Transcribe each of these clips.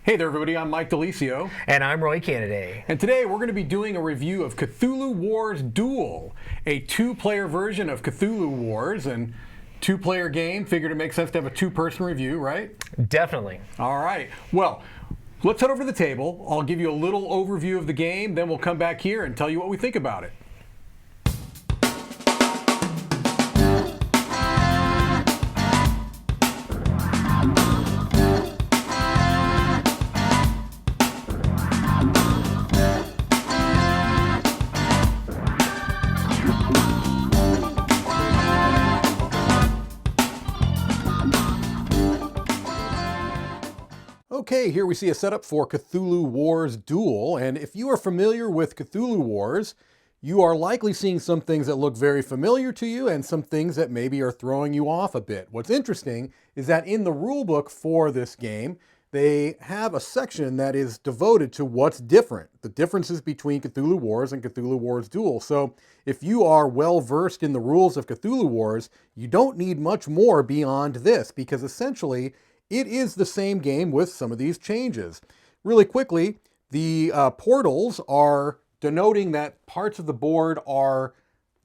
Hey there everybody, I'm Mike DeLisio. And I'm Roy Cannaday. And today we're going to be doing a review of Cthulhu Wars Duel, a two-player version of Cthulhu Wars, and two-player game. Figured it makes sense to have a two-person review, right? Definitely. All right. Well, let's head over to the table. I'll give you a little overview of the game, then we'll come back here and tell you what we think about it. Okay, here we see a setup for Cthulhu Wars Duel, and if you are familiar with Cthulhu Wars, you are likely seeing some things that look very familiar to you and some things that maybe are throwing you off a bit. What's interesting is that in the rulebook for this game, they have a section that is devoted to what's different, the differences between Cthulhu Wars and Cthulhu Wars Duel. So if you are well versed in the rules of Cthulhu Wars, you don't need much more beyond this, because essentially it is the same game with some of these changes. Really quickly, the portals are denoting that parts of the board are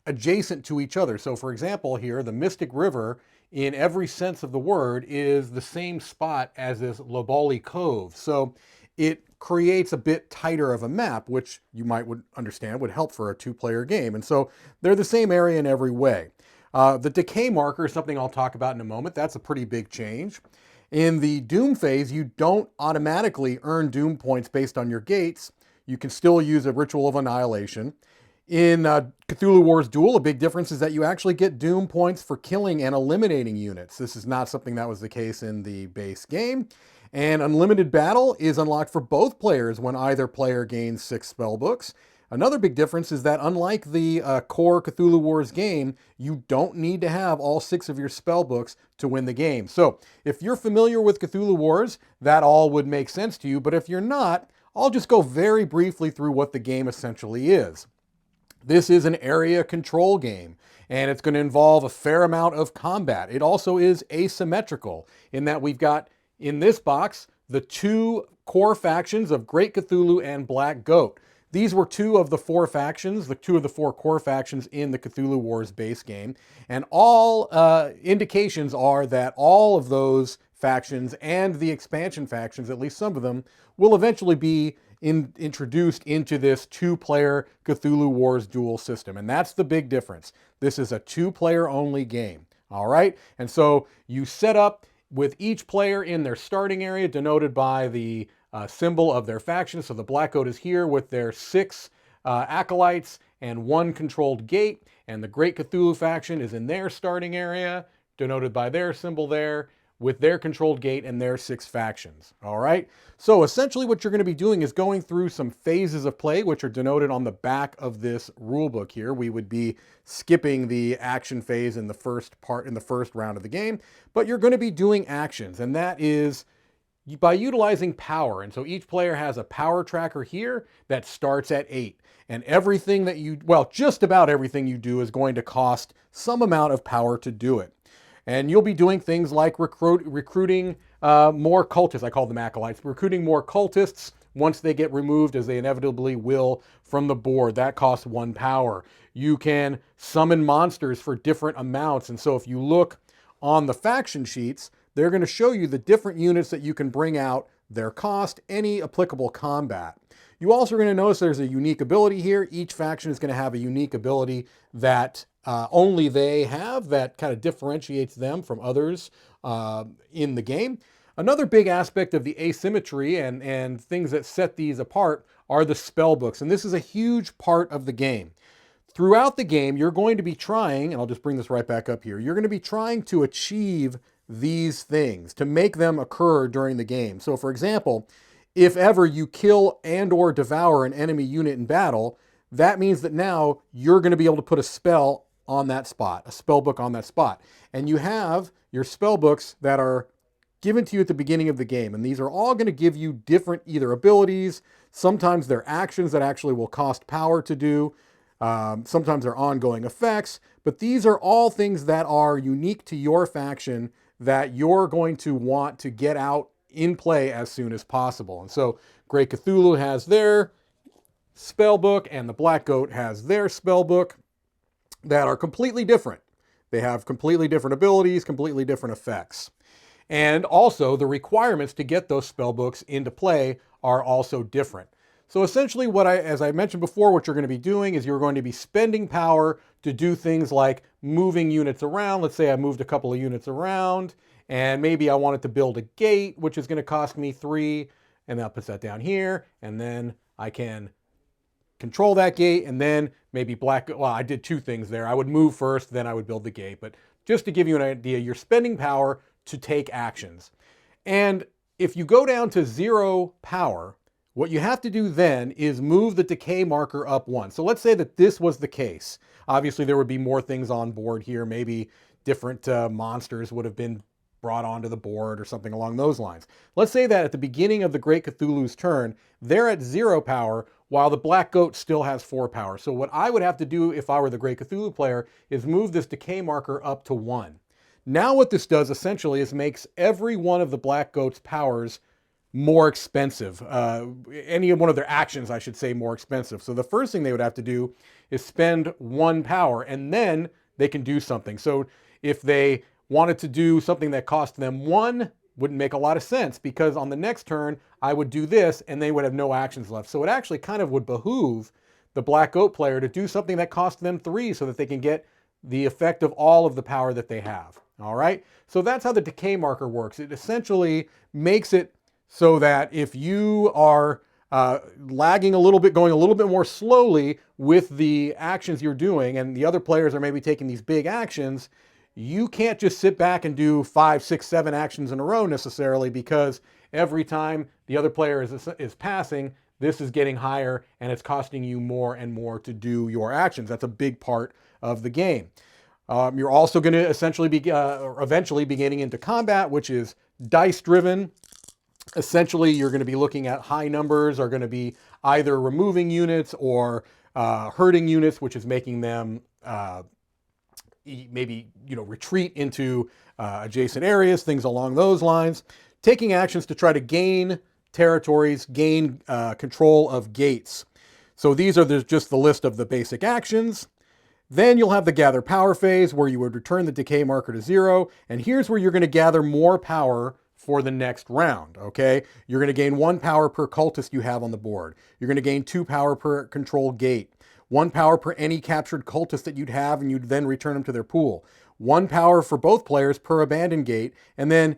adjacent to each other. So for example here, the Mystic River, in every sense of the word, is the same spot as this Loboli Cove. So it creates a bit tighter of a map, which you might understand would help for a two-player game. And so they're the same area in every way. The decay marker is something I'll talk about in a moment. That's a pretty big change. In the Doom phase, you don't automatically earn Doom points based on your gates. You can still use a Ritual of Annihilation. In Cthulhu Wars Duel, a big difference is that you actually get Doom points for killing and eliminating units. This is not something that was the case in the base game. And Unlimited Battle is unlocked for both players when either player gains 6 spellbooks. Another big difference is that unlike the core Cthulhu Wars game, you don't need to have all 6 of your spellbooks to win the game. So if you're familiar with Cthulhu Wars, that all would make sense to you. But if you're not, I'll just go very briefly through what the game essentially is. This is an area control game, and it's going to involve a fair amount of combat. It also is asymmetrical in that we've got, in this box, the 2 core factions of Great Cthulhu and Black Goat. These were 2 of the 4 factions, the 2 of the 4 core factions in the Cthulhu Wars base game. And all indications are that all of those factions and the expansion factions, at least some of them, will eventually be introduced into this 2-player Cthulhu Wars Duel system. And that's the big difference. This is a 2-player only game. All right? And so you set up with each player in their starting area, denoted by the symbol of their faction. So the Black Goat is here with their 6 acolytes and 1 controlled gate, and the Great Cthulhu faction is in their starting area, denoted by their symbol there, with their controlled gate and their 6 factions. All right? So essentially what you're going to be doing is going through some phases of play, which are denoted on the back of this rule book here. We would be skipping the action phase in the first round of the game, but you're going to be doing actions, and that is by utilizing power. And so each player has a power tracker here that starts at 8. And everything that just about everything you do is going to cost some amount of power to do it. And you'll be doing things like recruiting more cultists. I call them acolytes. Recruiting more cultists once they get removed, as they inevitably will, from the board. That costs 1 power. You can summon monsters for different amounts. And so if you look on the faction sheets, they're going to show you the different units that you can bring out, their cost, any applicable combat. You also are going to notice there's a unique ability here. Each faction is going to have a unique ability that only they have, that kind of differentiates them from others in the game. Another big aspect of the asymmetry and things that set these apart are the spell books. And this is a huge part of the game. Throughout the game, you're going to be trying, and I'll just bring this right back up here, you're going to be trying to achieve these things, to make them occur during the game. So for example, if ever you kill and or devour an enemy unit in battle, that means that now you're going to be able to put a spell on that spot, a spell book on that spot. And you have your spell books that are given to you at the beginning of the game. And these are all going to give you different either abilities, sometimes they're actions that actually will cost power to do, sometimes they're ongoing effects, but these are all things that are unique to your faction that you're going to want to get out in play as soon as possible. And so Great Cthulhu has their spell book and the Black Goat has their spell book that are completely different. They have completely different abilities, completely different effects. And also the requirements to get those spell books into play are also different. So essentially as I mentioned before, what you're going to be doing is you're going to be spending power to do things like moving units around. Let's say I moved a couple of units around and maybe I wanted to build a gate, which is going to cost me 3, and I'll put that down here, and then I can control that gate, and then maybe I did 2 things there. I would move first, then I would build the gate. But just to give you an idea, you're spending power to take actions. And if you go down to 0 power, what you have to do then is move the decay marker up 1. So let's say that this was the case. Obviously, there would be more things on board here. Maybe different monsters would have been brought onto the board or something along those lines. Let's say that at the beginning of the Great Cthulhu's turn, they're at 0 power while the Black Goat still has 4 power. So what I would have to do if I were the Great Cthulhu player is move this decay marker up to 1. Now what this does essentially is makes every one of the Black Goat's powers more expensive. Any one of their actions, I should say, more expensive. So the first thing they would have to do is spend 1 power, and then they can do something. So if they wanted to do something that cost them 1, wouldn't make a lot of sense, because on the next turn, I would do this, and they would have no actions left. So it actually kind of would behoove the Black Goat player to do something that cost them 3 so that they can get the effect of all of the power that they have. All right? So that's how the decay marker works. It essentially makes it so that if you are lagging a little bit, going a little bit more slowly with the actions you're doing, and the other players are maybe taking these big actions, you can't just sit back and do 5, 6, 7 actions in a row necessarily, because every time the other player is passing, this is getting higher and it's costing you more and more to do your actions. That's a big part of the game. You're also going to essentially be eventually be getting into combat, which is dice driven. Essentially, you're going to be looking at high numbers are going to be either removing units or hurting units, which is making them maybe retreat into adjacent areas, things along those lines. Taking actions to try to gain territories, gain control of gates. So these are just the list of the basic actions. Then you'll have the gather power phase where you would return the decay marker to 0. And here's where you're going to gather more power for the next round, okay? You're going to gain 1 power per cultist you have on the board. You're going to gain 2 power per controlled gate. 1 power per any captured cultist that you'd have, and you'd then return them to their pool. 1 power for both players per abandoned gate, and then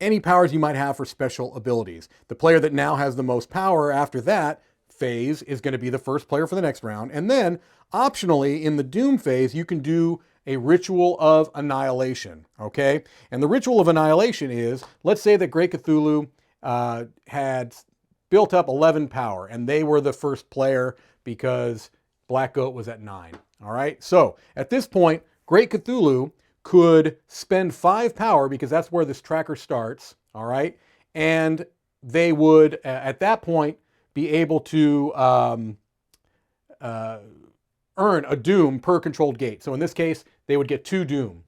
any powers you might have for special abilities. The player that now has the most power after that phase is going to be the first player for the next round. And then, optionally, in the Doom phase, you can do a Ritual of Annihilation, okay? And the Ritual of Annihilation is, let's say that Great Cthulhu had built up 11 power, and they were the first player because Black Goat was at 9, all right? So, at this point, Great Cthulhu could spend 5 power, because that's where this tracker starts, all right? And they would, at that point, be able to earn a Doom per controlled gate. So in this case, they would get 2 Doom.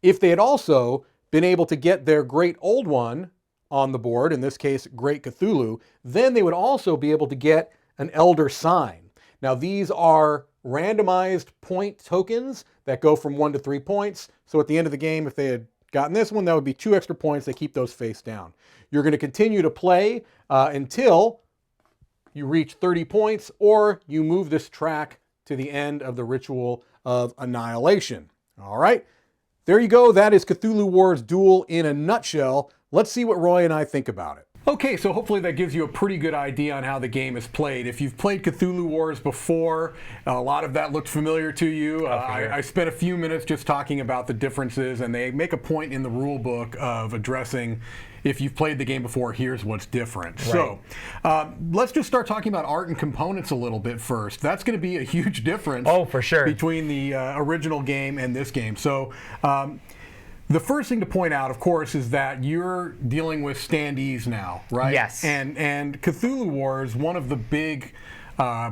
If they had also been able to get their Great Old One on the board, in this case, Great Cthulhu, then they would also be able to get an Elder Sign. Now these are randomized point tokens that go from 1 to 3 points. So at the end of the game, if they had gotten this one, that would be 2 extra points. They keep those face down. You're going to continue to play until you reach 30 points, or you move this track to the end of the Ritual of Annihilation. All right, there you go. That is Cthulhu Wars Duel in a nutshell. Let's see what Roy and I think about it. Okay, so hopefully that gives you a pretty good idea on how the game is played. If you've played Cthulhu Wars before, a lot of that looked familiar to you. I spent a few minutes just talking about the differences, and they make a point in the rule book of addressing, if you've played the game before, here's what's different. Right. So let's just start talking about art and components a little bit first. That's going to be a huge difference for sure, between the original game and this game. So the first thing to point out, of course, is that you're dealing with standees now, right? Yes. And Cthulhu Wars, one of the big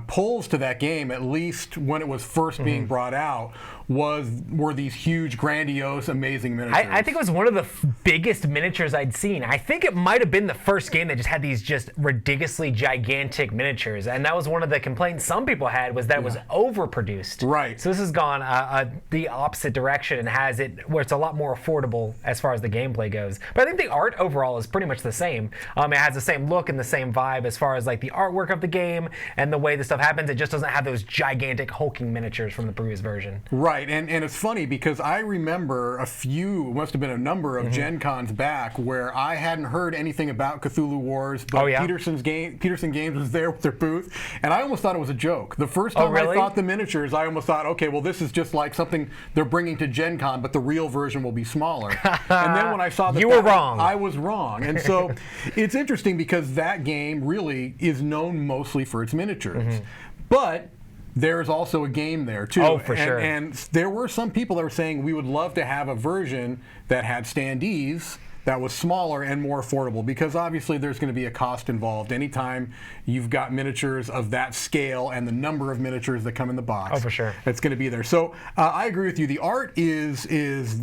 pulls to that game, at least when it was first being brought out, were these huge, grandiose, amazing miniatures. I think it was one of the biggest miniatures I'd seen. I think it might have been the first game that just had these just ridiculously gigantic miniatures, and that was one of the complaints some people had, was that it was overproduced. Right. So this has gone the opposite direction and has it where it's a lot more affordable as far as the gameplay goes. But I think the art overall is pretty much the same. It has the same look and the same vibe as far as like the artwork of the game and the way the stuff happens. It just doesn't have those gigantic hulking miniatures from the previous version. Right, and it's funny because I remember must have been a number of Gen Cons back where I hadn't heard anything about Cthulhu Wars, but Peterson Games was there with their booth, and I almost thought it was a joke. The first time I thought the miniatures, I almost thought, okay, well, this is just like something they're bringing to Gen Con, but the real version will be smaller. And then when I saw that, you were wrong. I was wrong. And so it's interesting because that game really is known mostly for its miniatures. But there's also a game there too. Oh, for sure. And there were some people that were saying we would love to have a version that had standees that was smaller and more affordable, because obviously there's going to be a cost involved anytime you've got miniatures of that scale and the number of miniatures that come in the box. Oh, for sure. It's going to be there. So I agree with you. The art is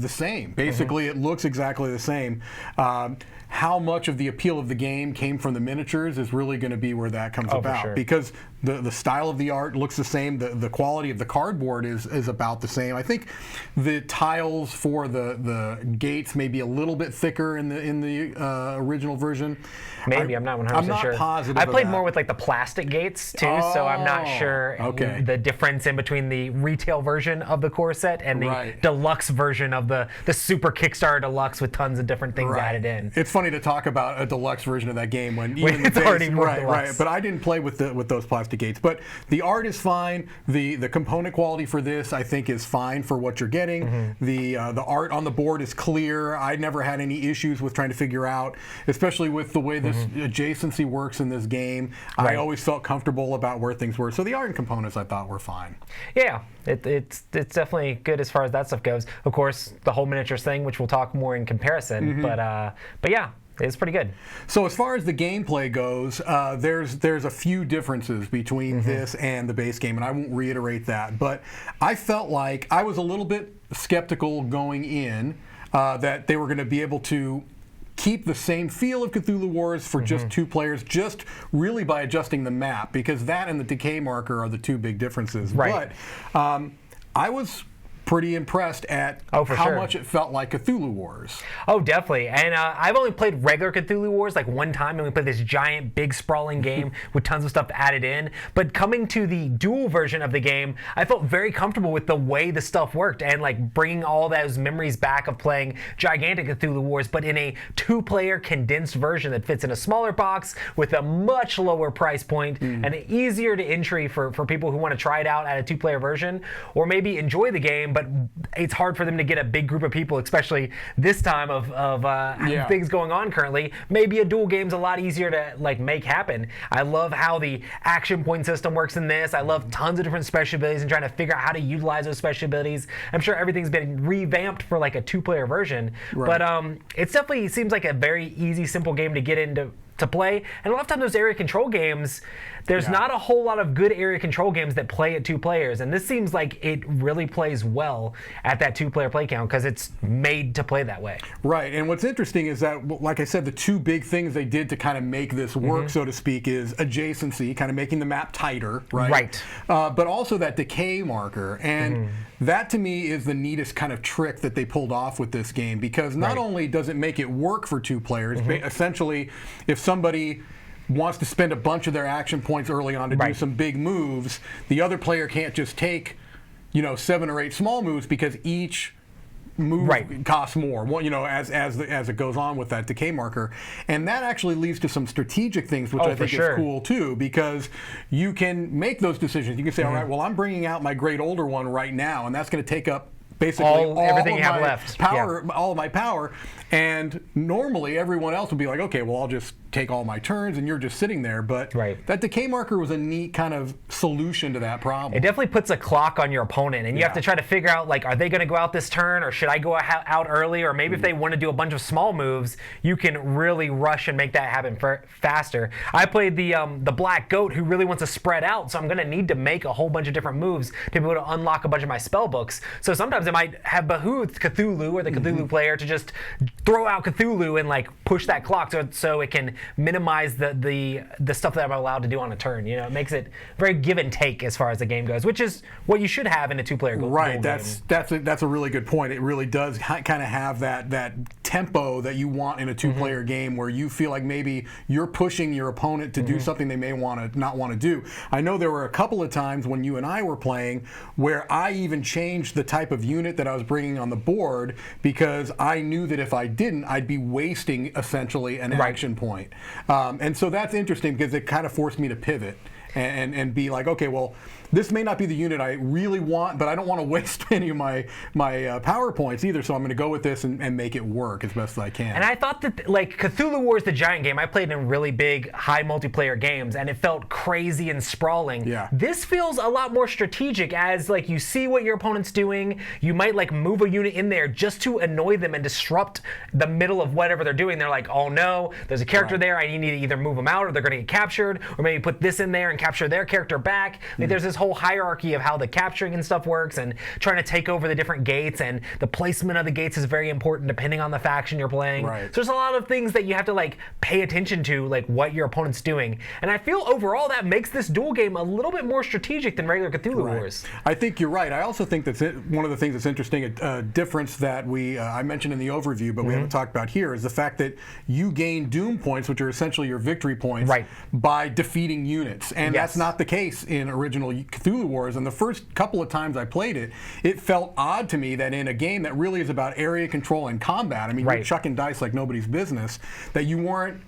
the same. Basically, it looks exactly the same. How much of the appeal of the game came from the miniatures is really going to be where that comes about. For sure. Because the style of the art looks the same. The quality of the cardboard is about the same. I think the tiles for the gates may be a little bit thicker in the original version. Maybe, I'm not 100% I'm not sure. positive I of played that. more with like the plastic gates too, so I'm not sure the difference in between the retail version of the core set and the deluxe version of the super Kickstarter deluxe with tons of different things added in. It's funny to talk about a deluxe version of that game when even it's already more deluxe. Right. But I didn't play with those plastic gates. But the art is fine. The component quality for this, I think, is fine for what you're getting. The art on the board is clear. I never had any issues with trying to figure out, especially with the way this adjacency works in this game. I always felt comfortable about where things were. So the art and components I thought were fine. Yeah, it's definitely good as far as that stuff goes. Of course, the whole miniatures thing, which we'll talk more in comparison. But yeah. It's pretty good. So as far as the gameplay goes, there's a few differences between this and the base game, and I won't reiterate that. But I felt like I was a little bit skeptical going in that they were going to be able to keep the same feel of Cthulhu Wars for just 2 players, just really by adjusting the map, because that and the decay marker are the 2 big differences. Right. But I was pretty impressed at how much it felt like Cthulhu Wars. Oh, definitely. And I've only played regular Cthulhu Wars like one time, and we played this giant, big, sprawling game with tons of stuff added in. But coming to the dual version of the game, I felt very comfortable with the way the stuff worked and like bringing all those memories back of playing gigantic Cthulhu Wars, but in a 2-player condensed version that fits in a smaller box with a much lower price point and easier to entry for people who want to try it out at a 2-player version, or maybe enjoy the game, but it's hard for them to get a big group of people, especially this time of things going on currently. Maybe a dual game's a lot easier to like make happen. I love how the action point system works in this. I love tons of different special abilities and trying to figure out how to utilize those special abilities. I'm sure everything's been revamped for like a 2-player version, but it definitely seems like a very easy, simple game to get into to play. And a lot of times those area control games, there's not a whole lot of good area control games that play at 2 players, and this seems like it really plays well at that 2-player play count because it's made to play that way. Right, and what's interesting is that, like I said, the 2 big things they did to kind of make this work, so to speak, is adjacency, kind of making the map tighter, right? But also that decay marker, and that to me is the neatest kind of trick that they pulled off with this game, because not only does it make it work for 2 players, essentially, if somebody wants to spend a bunch of their action points early on to do some big moves, the other player can't just take, 7 or 8 small moves, because each move costs more, as it goes on with that decay marker. And that actually leads to some strategic things, which I think is cool too, because you can make those decisions. You can say, all right, well, I'm bringing out my great older one right now, and that's going to take up basically everything of you have my left. power, all of my power. And normally everyone else would be like, okay, well, I'll just take all my turns and you're just sitting there. But that decay marker was a neat kind of solution to that problem. It definitely puts a clock on your opponent, and you have to try to figure out, like, are they going to go out this turn, or should I go out early? Or maybe if they want to do a bunch of small moves, you can really rush and make that happen faster. I played the black goat who really wants to spread out, so I'm going to need to make a whole bunch of different moves to be able to unlock a bunch of my spell books. So sometimes it might have behooved Cthulhu or the Cthulhu player to just throw out Cthulhu and like push that clock so it can minimize the stuff that I'm allowed to do on a turn. You know, it makes it very give and take as far as the game goes, which is what you should have in a two-player game. Right. That's a really good point. It really does kind of have that tempo that you want in a two-player game, where you feel like maybe you're pushing your opponent to do something they may not want to do. I know there were a couple of times when you and I were playing where I even changed the type of unit that I was bringing on the board, because I knew that if I didn't, I'd be wasting essentially an action point. And so that's interesting, because it kind of forced me to pivot and be like, okay, well, this may not be the unit I really want, but I don't want to waste any of my power points either, so I'm going to go with this and make it work as best as I can. And I thought that, like, Cthulhu Wars, the giant game, I played in really big, high multiplayer games, and it felt crazy and sprawling. Yeah. This feels a lot more strategic, as, like, you see what your opponent's doing. You might, like, move a unit in there just to annoy them and disrupt the middle of whatever they're doing. They're like, oh no, there's a character there, I need to either move them out or they're going to get captured, or maybe put this in there and capture their character back. Like, there's this whole hierarchy of how the capturing and stuff works, and trying to take over the different gates, and the placement of the gates is very important depending on the faction you're playing. Right. So there's a lot of things that you have to like pay attention to, like what your opponent's doing. And I feel overall that makes this duel game a little bit more strategic than regular Cthulhu Wars. I think you're right. I also think that's one of the things that's interesting, a difference that I mentioned in the overview, but we haven't talked about here, is the fact that you gain doom points, which are essentially your victory points, by defeating units. And that's not the case in original Cthulhu Wars. And the first couple of times I played it, it felt odd to me that in a game that really is about area control and combat, I mean, you're chucking dice like nobody's business, that you weren't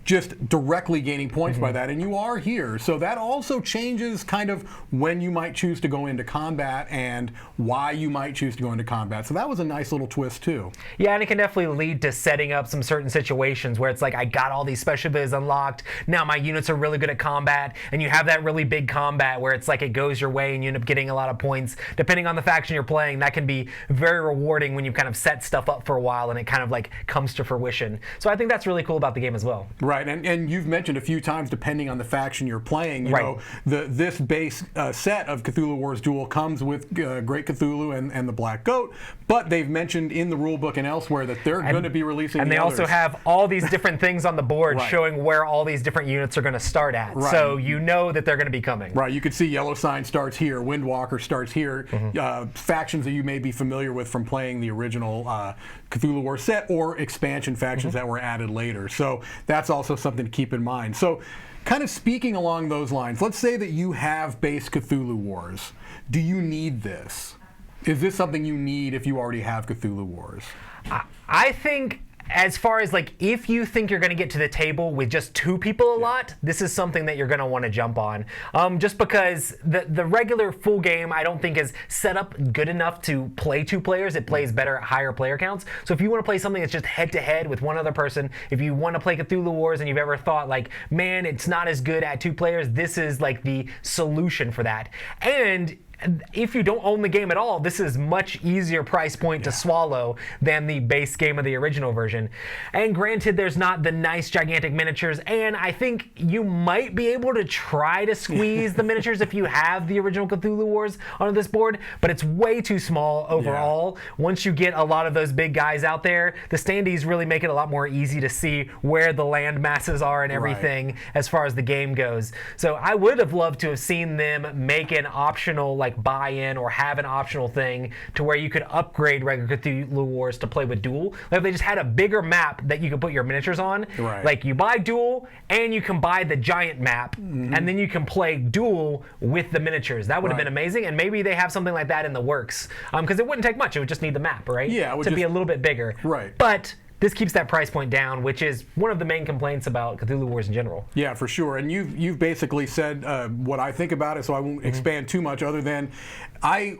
just directly gaining points by that, and you are here. So that also changes kind of when you might choose to go into combat and why you might choose to go into combat. So that was a nice little twist too. Yeah, and it can definitely lead to setting up some certain situations where it's like, I got all these special abilities unlocked, now my units are really good at combat, and you have that really big combat where it's like it goes your way and you end up getting a lot of points. Depending on the faction you're playing, that can be very rewarding when you kind of set stuff up for a while and it kind of like comes to fruition. So I think that's really cool about the game as well. Right, and you've mentioned a few times, depending on the faction you're playing, you know, this base set of Cthulhu Wars Duel comes with Great Cthulhu and the Black Goat, but they've mentioned in the rulebook and elsewhere that they're going to be releasing and the they others. also have all these different things on the board showing where all these different units are going to start at. So you know that they're going to be coming. Right, you can see Yellow Sign starts here, Windwalker starts here, factions that you may be familiar with from playing the original Cthulhu Wars set, or expansion factions that were added later. So that's also something to keep in mind. So kind of speaking along those lines, let's say that you have base Cthulhu Wars. Do you need this? Is this something you need if you already have Cthulhu Wars? I think, as far as like, if you think you're going to get to the table with just two people a lot, this is something that you're going to want to jump on. Just because the regular full game, I don't think is set up good enough to play two players. It plays better at higher player counts. So if you want to play something that's just head to head with one other person, if you want to play Cthulhu Wars and you've ever thought like, man, it's not as good at two players, this is like the solution for that. And if you don't own the game at all, this is much easier price point to swallow than the base game of the original version. And granted, there's not the nice gigantic miniatures, and I think you might be able to try to squeeze the miniatures if you have the original Cthulhu Wars onto this board, but it's way too small overall. Once you get a lot of those big guys out there, the standees really make it a lot more easy to see where the land masses are and everything as far as the game goes. So I would have loved to have seen them make an optional like buy-in or have an optional thing to where you could upgrade regular Cthulhu Wars to play with Duel. Like if they just had a bigger map that you could put your miniatures on, like you buy Duel and you can buy the giant map, and then you can play Duel with the miniatures. That would have been amazing, and maybe they have something like that in the works. Because it wouldn't take much. It would just need the map, right? Yeah, it would to be a little bit bigger. Right. But this keeps that price point down, which is one of the main complaints about Cthulhu Wars in general. Yeah, for sure. And you've basically said what I think about it, so I won't expand too much other than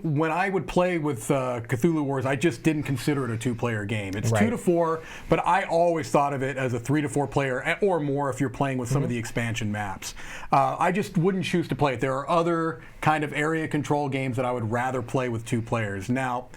when I would play with Cthulhu Wars, I just didn't consider it a two-player game. It's 2 to 4, but I always thought of it as a 3 to 4 player or more if you're playing with some of the expansion maps. I just wouldn't choose to play it. There are other kind of area control games that I would rather play with 2 players. Now,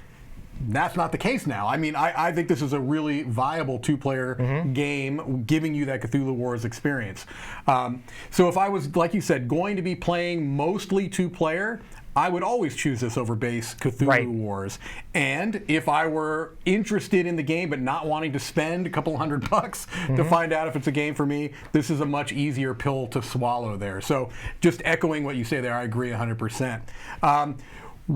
that's not the case now. I mean, I think this is a really viable 2-player game, giving you that Cthulhu Wars experience. So if I was, like you said, going to be playing mostly 2-player, I would always choose this over base Cthulhu Wars. And if I were interested in the game but not wanting to spend a couple $100 to find out if it's a game for me, this is a much easier pill to swallow there. So just echoing what you say there, I agree 100%.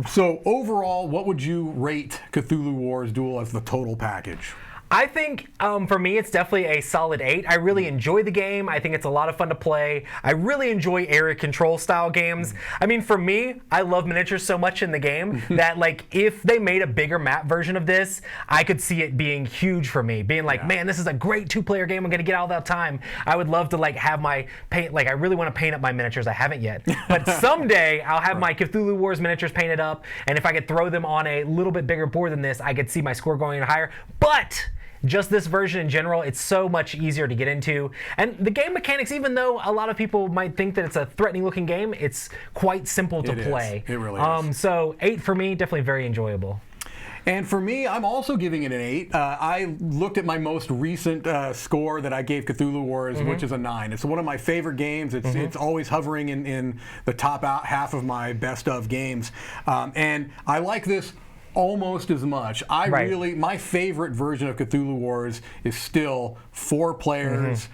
So overall, what would you rate Cthulhu Wars Duel as the total package? I think for me, it's definitely a solid 8. I really enjoy the game. I think it's a lot of fun to play. I really enjoy area control style games. I mean, for me, I love miniatures so much in the game that, like, if they made a bigger map version of this, I could see it being huge for me. Being like, man, this is a great 2-player game. I'm gonna get all that time. I would love to like have my paint. Like, I really want to paint up my miniatures. I haven't yet, but someday I'll have my Cthulhu Wars miniatures painted up, and if I could throw them on a little bit bigger board than this, I could see my score going higher. But just this version in general, it's so much easier to get into. And the game mechanics, even though a lot of people might think that it's a threatening looking game, it's quite simple to play. It really is. So 8 for me, definitely very enjoyable. And for me, I'm also giving it an 8. I looked at my most recent score that I gave Cthulhu Wars, which is a 9. It's one of my favorite games. It's always hovering in the top half of my best of games. And I like this almost as much. My favorite version of Cthulhu Wars is still 4 players,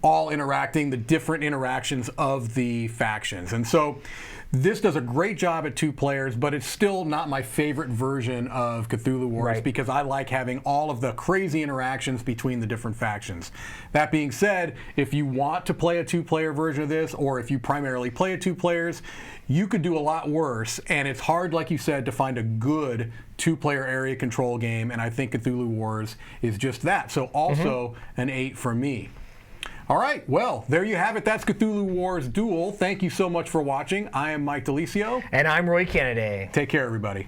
all interacting, the different interactions of the factions. And so this does a great job at 2 players, but it's still not my favorite version of Cthulhu Wars because I like having all of the crazy interactions between the different factions. That being said, if you want to play a 2-player version of this, or if you primarily play at 2 players, you could do a lot worse, and it's hard, like you said, to find a good 2-player area control game, and I think Cthulhu Wars is just that. So also an 8 from me. All right, well, there you have it. That's Cthulhu Wars Duel. Thank you so much for watching. I am Mike DeLisio. And I'm Roy Kennedy. Take care, everybody.